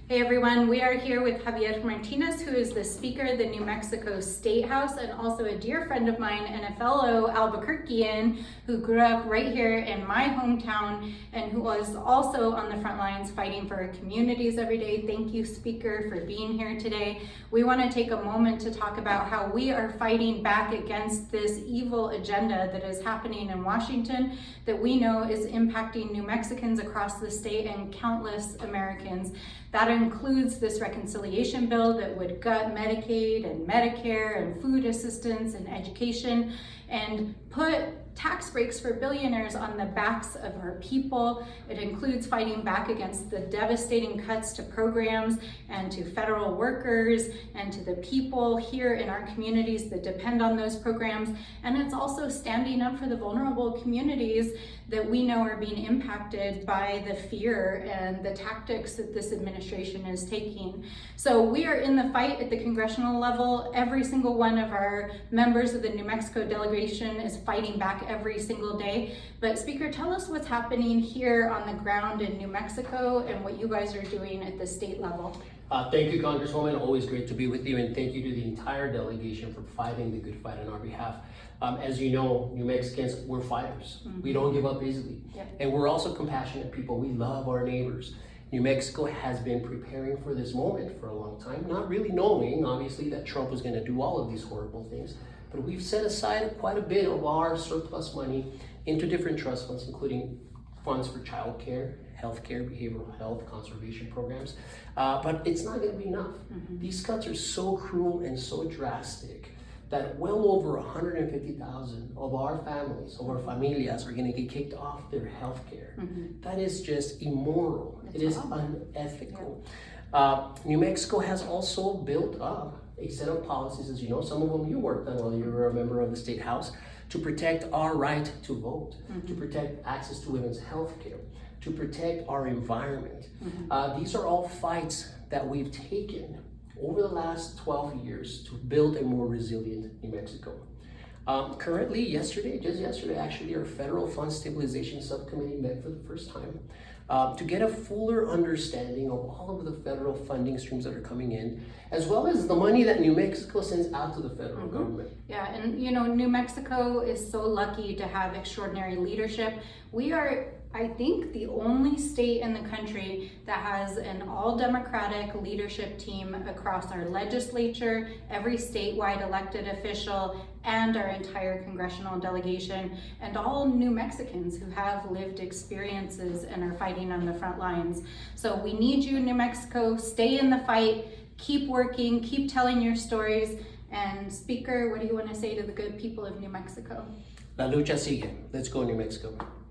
Hey everyone, we are here with Javier Martinez, who is the Speaker of the New Mexico State House and also a dear friend of mine and a fellow Albuquerquean who grew up right here in my hometown and who was also on the front lines fighting for our communities every day. Thank you, Speaker, for being here today. We want to take a moment to talk about how we are fighting back against this evil agenda that is happening in Washington that we know is impacting New Mexicans across the state and countless Americans. That includes this reconciliation bill that would gut Medicaid and Medicare and food assistance and education and put tax breaks for billionaires on the backs of our people. It includes fighting back against the devastating cuts to programs and to federal workers and to the people here in our communities that depend on those programs. And it's also standing up for the vulnerable communities that we know are being impacted by the fear and the tactics that this administration is taking. So we are in the fight at the congressional level. Every single one of our members of the New Mexico delegation is fighting back every single day. But Speaker, tell us what's happening here on the ground in New Mexico and what you guys are doing at the state level. Thank you, Congresswoman. Always great to be with you, and thank you to the entire delegation for fighting the good fight on our behalf. As you know, New Mexicans, we're fighters. Mm-hmm. We don't give up easily. Yep. And we're also compassionate people. We love our neighbors. New Mexico has been preparing for this moment for a long time, not really knowing, obviously, that Trump was going to do all of these horrible things. But we've set aside quite a bit of our surplus money into different trust funds, including funds for childcare, healthcare, behavioral health, conservation programs. But it's not going to be enough. Mm-hmm. These cuts are so cruel and so drastic that well over 150,000 of our families, of our familias, are going to get kicked off their healthcare. Mm-hmm. That is just immoral. It is unethical. Yeah. New Mexico has also built up a set of policies, as you know, some of them you worked on while you were a member of the State House, to protect our right to vote, mm-hmm. to protect access to women's health care, to protect our environment. Mm-hmm. These are all fights that we've taken over the last 12 years to build a more resilient New Mexico. Currently, just yesterday, actually, our Federal Fund Stabilization Subcommittee met for the first time to get a fuller understanding of all of the federal funding streams that are coming in, as well as the money that New Mexico sends out to the federal mm-hmm. government. Yeah, and you know, New Mexico is so lucky to have extraordinary leadership. We are, I think, the only state in the country that has an all-Democratic leadership team across our legislature, every statewide elected official, and our entire congressional delegation, and all New Mexicans who have lived experiences and are fighting on the front lines. So we need you, New Mexico. Stay in the fight, keep working, keep telling your stories. And Speaker, what do you want to say to the good people of New Mexico? La lucha sigue. Let's go, New Mexico.